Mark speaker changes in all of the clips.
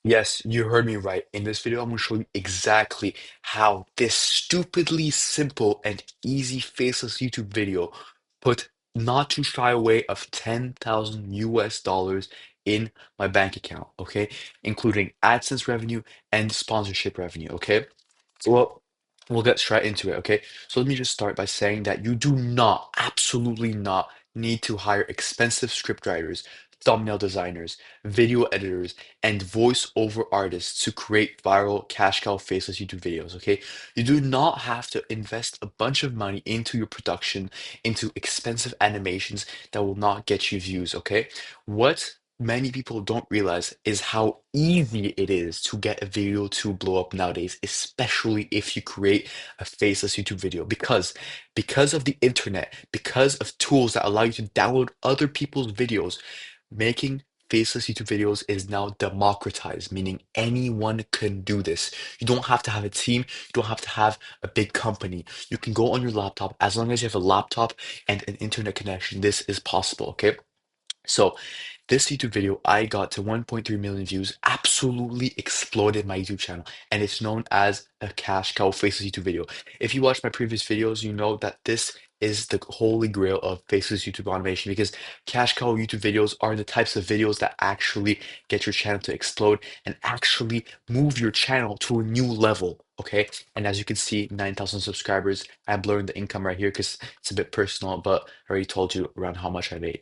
Speaker 1: Yes, you heard me right. In this video, I'm going to show you exactly how this stupidly simple and easy faceless YouTube video put not too shy away of 10,000 US dollars in my bank account, okay? Including AdSense revenue and sponsorship revenue, okay? Well, we'll get straight into it, okay? So let me just start by saying that you do not, absolutely not, need to hire expensive scriptwriters, thumbnail designers, video editors, and voiceover artists to create viral cash cow faceless YouTube videos, okay? You do not have to invest a bunch of money into your production, into expensive animations that will not get you views, okay? What many people don't realize is how easy it is to get a video to blow up nowadays, especially if you create a faceless YouTube video. Because of the internet, because of tools that allow you to download other people's videos, making faceless YouTube videos is now democratized, meaning anyone can do this. You don't have to have a team, you don't have to have a big company. You can go on your laptop. As long as you have a laptop and an internet connection, this is possible, okay? So this YouTube video, I got to 1.3 million views, absolutely exploded my YouTube channel, and it's known as a cash cow faceless YouTube video. If you watch my previous videos, you know that this is the holy grail of faceless YouTube automation because cash cow YouTube videos are the types of videos that actually get your channel to explode and actually move your channel to a new level. Okay, and as you can see, 9,000 subscribers. I'm blurring the income right here because it's a bit personal, but I already told you around how much I made.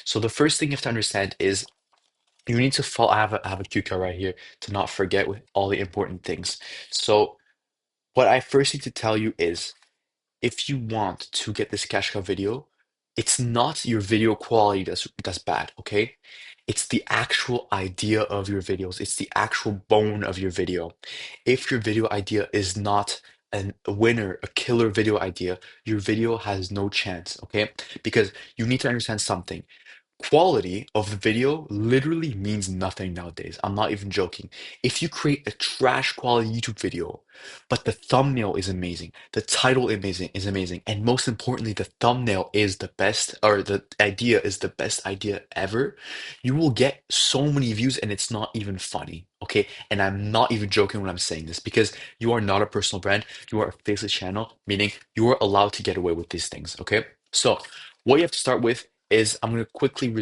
Speaker 1: So the first thing you have to understand is you need to follow. I have a cue card right here to not forget with all the important things. So what I first need to tell you is if you want to get this cash cow video, it's not your video quality that's bad, okay? It's the actual idea of your videos. It's the actual bone of your video. If your video idea is not a winner, a killer video idea, your video has no chance, okay? Because you need to understand something. Quality of the video literally means nothing nowadays. I'm not even joking. If you create a trash quality YouTube video, but the thumbnail is amazing, the title is amazing, and most importantly, the thumbnail is the best, or the idea is the best idea ever, you will get so many views and it's not even funny. Okay. And I'm not even joking when I'm saying this because you are not a personal brand, you are a faceless channel, meaning you are allowed to get away with these things. Okay. So what you have to start with is I'm going to quickly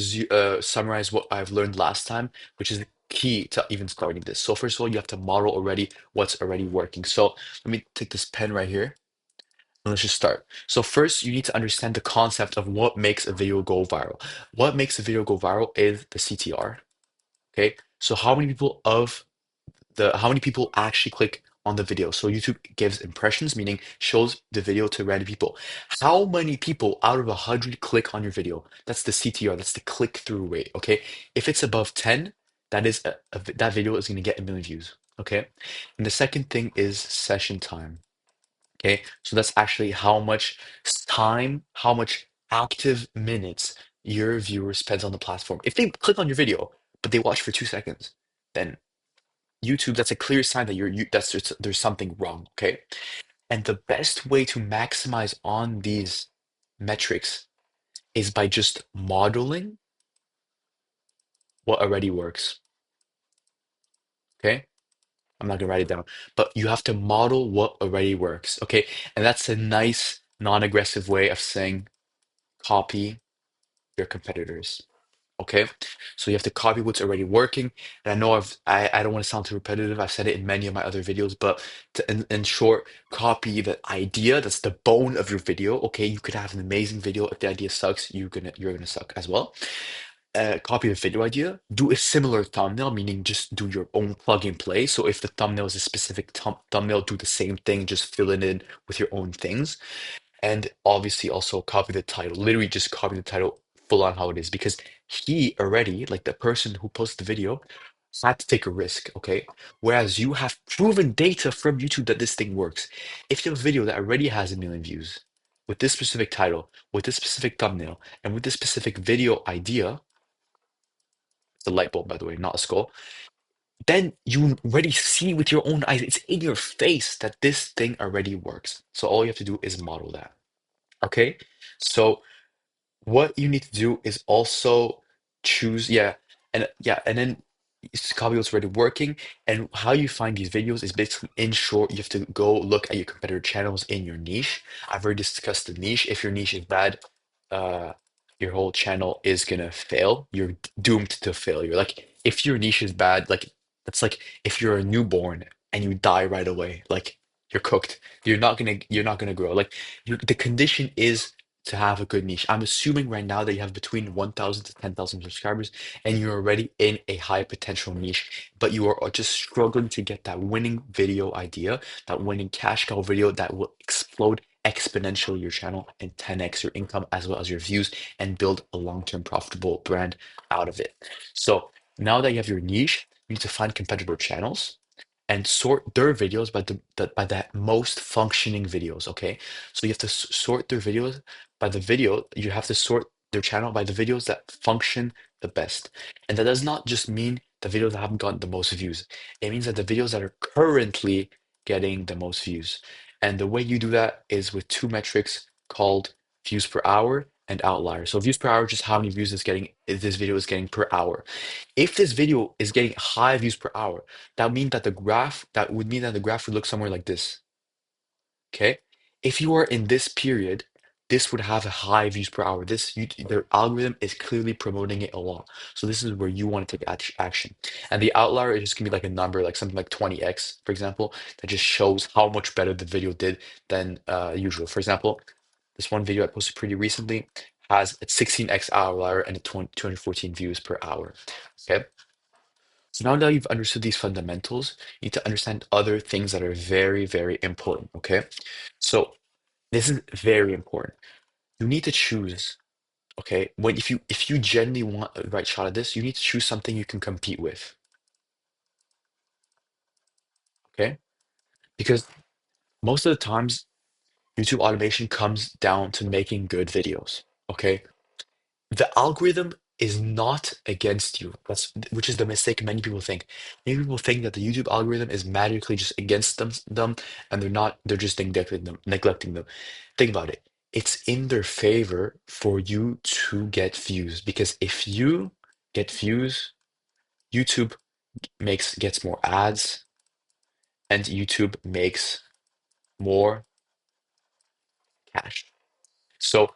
Speaker 1: summarize what I've learned last time, which is the key to even starting this. So first of all, you have to model already what's already working. So let me take this pen right here and let's just start. So first, you need to understand the concept of what makes a video go viral. What makes a video go viral is the CTR. Okay, so how many people actually click on the video. So YouTube gives impressions, meaning shows the video to random people. How many people out of 100 click on your video? That's the CTR, that's the click-through rate, okay? If it's above 10, that is that video is going to get a million views, okay? And the second thing is session time, okay? So that's actually how much time, how much active minutes your viewer spends on the platform. If they click on your video, but they watch for 2 seconds, then YouTube, that's a clear sign that there's something wrong, okay? And the best way to maximize on these metrics is by just modeling what already works, okay? I'm not gonna write it down, but you have to model what already works, okay? And that's a nice non-aggressive way of saying copy your competitors. Okay, so you have to copy what's already working. And I know I don't want to sound too repetitive. I've said it in many of my other videos, but in short, copy the idea. That's the bone of your video. Okay, you could have an amazing video. If the idea sucks, you're gonna suck as well. Copy the video idea. Do a similar thumbnail, meaning just do your own plug and play. So if the thumbnail is a specific thumbnail, do the same thing. Just fill it in with your own things. And obviously also copy the title, literally just copy the title full on how it is because he already, like the person who posted the video, had to take a risk, okay? Whereas you have proven data from YouTube that this thing works. If you have a video that already has a million views with this specific title, with this specific thumbnail, and with this specific video idea, it's a light bulb, by the way, not a skull, then you already see with your own eyes, it's in your face that this thing already works. So all you have to do is model that. Okay, so what you need to do is also choose, yeah, and then copy what's already working. And how you find these videos is basically, in short, you have to go look at your competitor channels in your niche. I've already discussed the niche. If your niche is bad, uh, your whole channel is gonna fail. You're doomed to failure. Like if your niche is bad, like that's like if you're a newborn and you die right away, like you're cooked. You're not gonna grow. Like the condition is to have a good niche. I'm assuming right now that you have between 1,000 to 10,000 subscribers and you're already in a high potential niche, but you are just struggling to get that winning video idea, that winning cash cow video that will explode exponentially your channel and 10x your income as well as your views and build a long-term profitable brand out of it. So now that you have your niche, you need to find competitor channels and sort their videos by the most functioning videos. Okay, so you have to sort their videos by the video. You have to sort their channel by the videos that function the best. And that does not just mean the videos that haven't gotten the most views. It means that the videos that are currently getting the most views. And the way you do that is with two metrics called views per hour and outlier. So views per hour is just how many views this video is getting per hour. If this video is getting high views per hour, that would mean that the graph would look somewhere like this. Okay. If you are in this period, this would have a high views per hour. The algorithm is clearly promoting it a lot. So this is where you want to take action. And the outlier is just gonna be like a number, like something like 20x, for example, that just shows how much better the video did than usual. For example, this one video I posted pretty recently has a 16x outlier and a 214 views per hour. Okay. So now that you've understood these fundamentals, you need to understand other things that are very, very important. Okay. So this is very important. You need to choose, okay, if you genuinely want a right shot at this, you need to choose something you can compete with. Okay? Because most of the times YouTube automation comes down to making good videos. Okay? The algorithm is not against you. Which is the mistake many people think. Many people think that the YouTube algorithm is magically just against them, and they're not, they're just neglecting them. Think about it. It's in their favor for you to get views because if you get views, YouTube gets more ads and YouTube makes more cash. So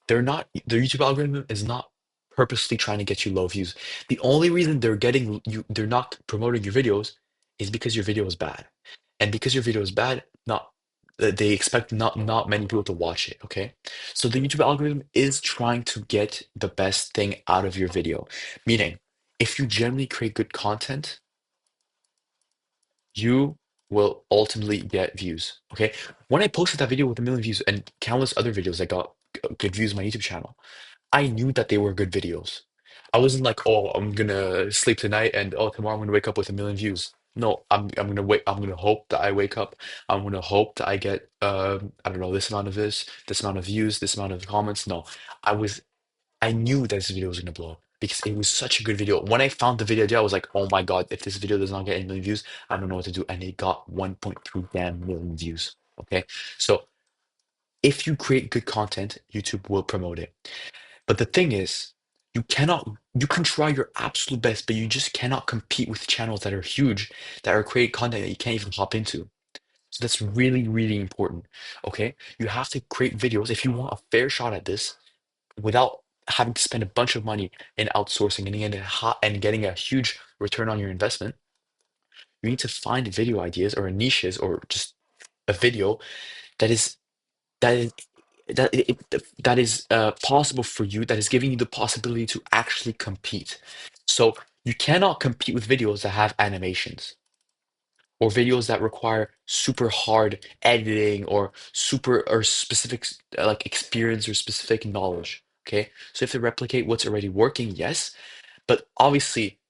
Speaker 1: the YouTube algorithm is not purposely trying to get you low views. The only reason they're not promoting your videos is because your video is bad. And because your video is bad, not they expect not many people to watch it, okay? So the YouTube algorithm is trying to get the best thing out of your video. Meaning, if you generally create good content, you will ultimately get views. Okay. When I posted that video with 1 million views and countless other videos that got good views on my YouTube channel, I knew that they were good videos. I wasn't like, oh, I'm gonna sleep tonight and oh, tomorrow I'm gonna wake up with 1 million views. No, I'm gonna hope that I wake up. I'm gonna hope that I get I don't know, this amount of views, this amount of comments. No, I was I knew that this video was gonna blow up because it was such a good video. When I found the video idea, I was like, oh my God, if this video does not get 1 million views, I don't know what to do. And it got 1.2 damn million views. Okay. So if you create good content, YouTube will promote it. But the thing is, you can try your absolute best, but you just cannot compete with channels that are huge, that are creating content that you can't even hop into. So that's really, really important. Okay. You have to create videos if you want a fair shot at this without having to spend a bunch of money in outsourcing and getting a huge return on your investment. You need to find video ideas or niches or just a video that is that is that is possible for you, that is giving you the possibility to actually compete. So you cannot compete with videos that have animations or videos that require super hard editing or super or specific like experience or specific knowledge. Okay, so if they replicate what's already working, yes, but obviously,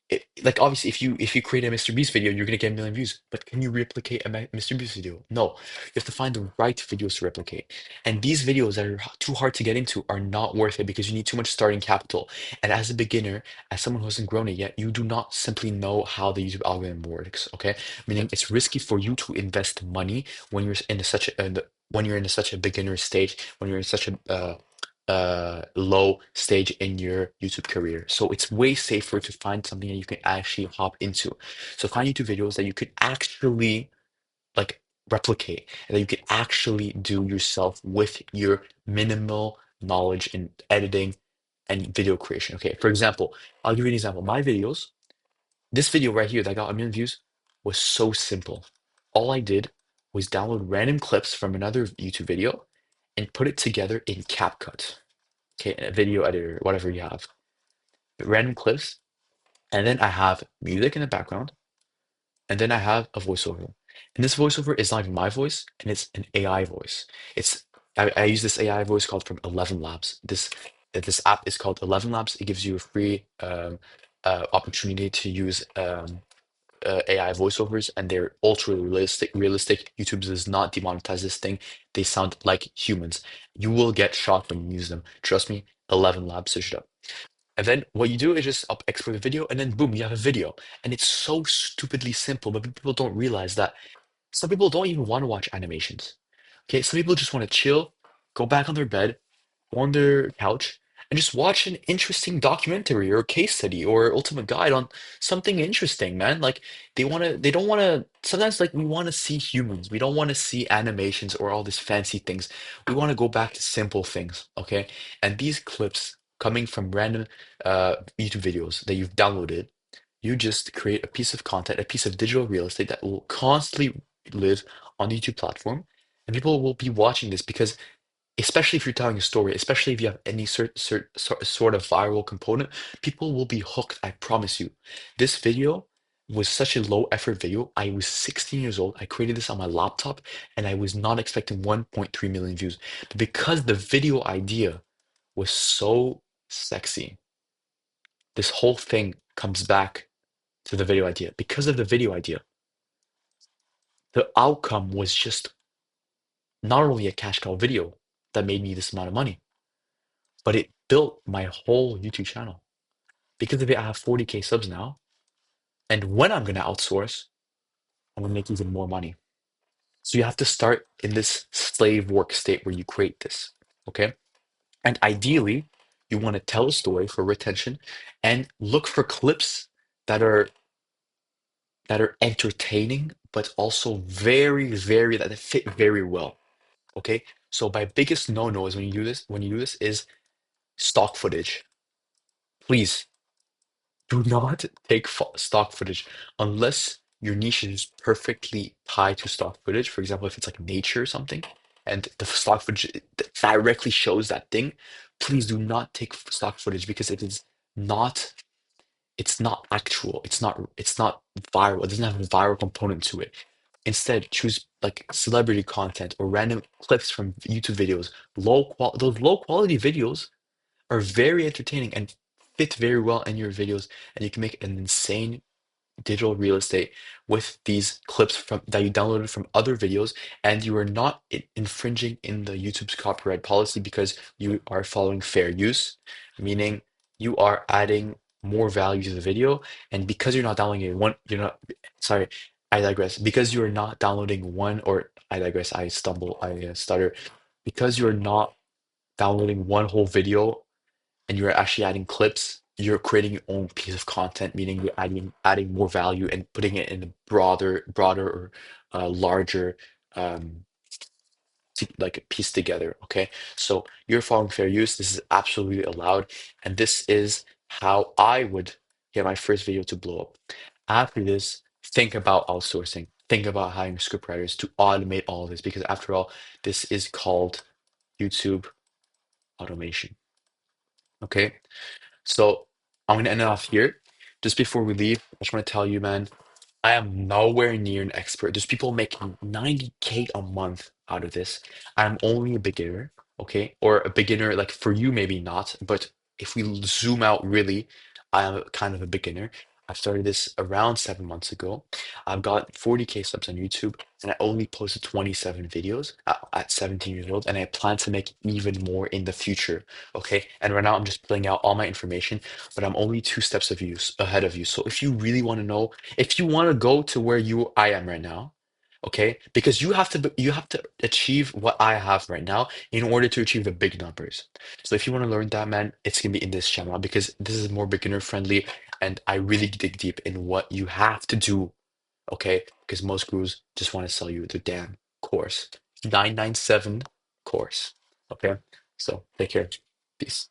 Speaker 1: obviously, if you create a Mr. Beast video, you're gonna get 1 million views. But can you replicate a Mr. Beast video? No. You have to find the right videos to replicate. And these videos that are too hard to get into are not worth it because you need too much starting capital. And as a beginner, as someone who hasn't grown it yet, you do not simply know how the YouTube algorithm works. Okay, meaning it's risky for you to invest money when you're in such a beginner stage, when you're in such a low stage in your YouTube career. So it's way safer to find something that you can actually hop into. So find YouTube videos that you could actually like replicate and that you can actually do yourself with your minimal knowledge in editing and video creation. Okay, for example, I'll give you an example. My videos, this video right here that got a million views was so simple. All I did was download random clips from another YouTube video and put it together in CapCut, okay, a video editor, whatever you have. Random clips, and then I have music in the background, and then I have a voiceover. And this voiceover is not even my voice, and it's an AI voice. It's I use this AI voice called from 11 Labs. This app is called 11 Labs. It gives you a free opportunity to use AI voiceovers, and they're ultra realistic. Realistic. YouTube does not demonetize this thing. They sound like humans. You will get shocked when you use them. Trust me. 11 Labs, search it up. And then what you do is just export the video, and then boom, you have a video. And it's so stupidly simple, but people don't realize that some people don't even want to watch animations. Okay, some people just want to chill, go back on their bed, on their couch, and just watch an interesting documentary or case study or ultimate guide on something interesting, man. Like they don't want to, sometimes like we want to see humans. We don't want to see animations or all these fancy things. We want to go back to simple things, okay? And these clips coming from random YouTube videos that you've downloaded, you just create a piece of content, a piece of digital real estate that will constantly live on the YouTube platform. And people will be watching this because, especially if you're telling a story, especially if you have any sort of viral component, people will be hooked. I promise you. This video was such a low effort video. I was 16 years old. I created this on my laptop and I was not expecting 1.3 million views. But because the video idea was so sexy, this whole thing comes back to the video idea. Because of the video idea, the outcome was just not only a cash cow video that made me this amount of money, but it built my whole YouTube channel. Because of it, I have 40K subs now. And when I'm going to outsource, I'm going to make even more money. So you have to start in this slave work state where you create this. Okay. And ideally, you want to tell a story for retention and look for clips that are entertaining, but also very that fit very well. Okay. So my biggest no-no is when you do this is stock footage. Please do not take stock footage unless your niche is perfectly tied to stock footage. For example, if it's like nature or something, and the stock footage directly shows that thing, please do not take stock footage because it is not. It's not actual. It's not viral. It doesn't have a viral component to it. Instead, choose like celebrity content or random clips from YouTube videos. Those low quality videos are very entertaining and fit very well in your videos, and you can make an insane digital real estate with these clips from that you downloaded from other videos, and you are not infringing in the YouTube's copyright policy because you are following fair use, meaning you are adding more value to the video, and because you're not downloading one, you're not, sorry, I digress. Because you are not downloading one, or I digress, I stumble, I stutter. Because you're not downloading one whole video and you're actually adding clips, you're creating your own piece of content, meaning you're adding more value and putting it in a broader or larger um, like a piece together. Okay, so you're following fair use. This is absolutely allowed, and this is how I would get my first video to blow up. After this, think about outsourcing. Think about hiring scriptwriters to automate all of this because after all, this is called YouTube automation. Okay. So I'm gonna end it off here. Just before we leave, I just want to tell you, man, I am nowhere near an expert. There's people making 90K a month out of this. I'm only a beginner, okay? Or a beginner, like for you, maybe not, but if we zoom out really, I am kind of a beginner. I started this around 7 months ago. I've got 40K subs on YouTube, and I only posted 27 videos at 17 years old, and I plan to make even more in the future, okay? And right now, I'm just pulling out all my information, but I'm only 2 steps ahead of you. So if you really want to know, if you want to go to where I am right now, Okay, because you have to achieve what I have right now in order to achieve the big numbers. So if you want to learn that, man, it's gonna be in this channel because this is more beginner friendly, and I really dig deep in what you have to do. Okay, because most gurus just want to sell you the damn course, 997 course. Okay, so take care, peace.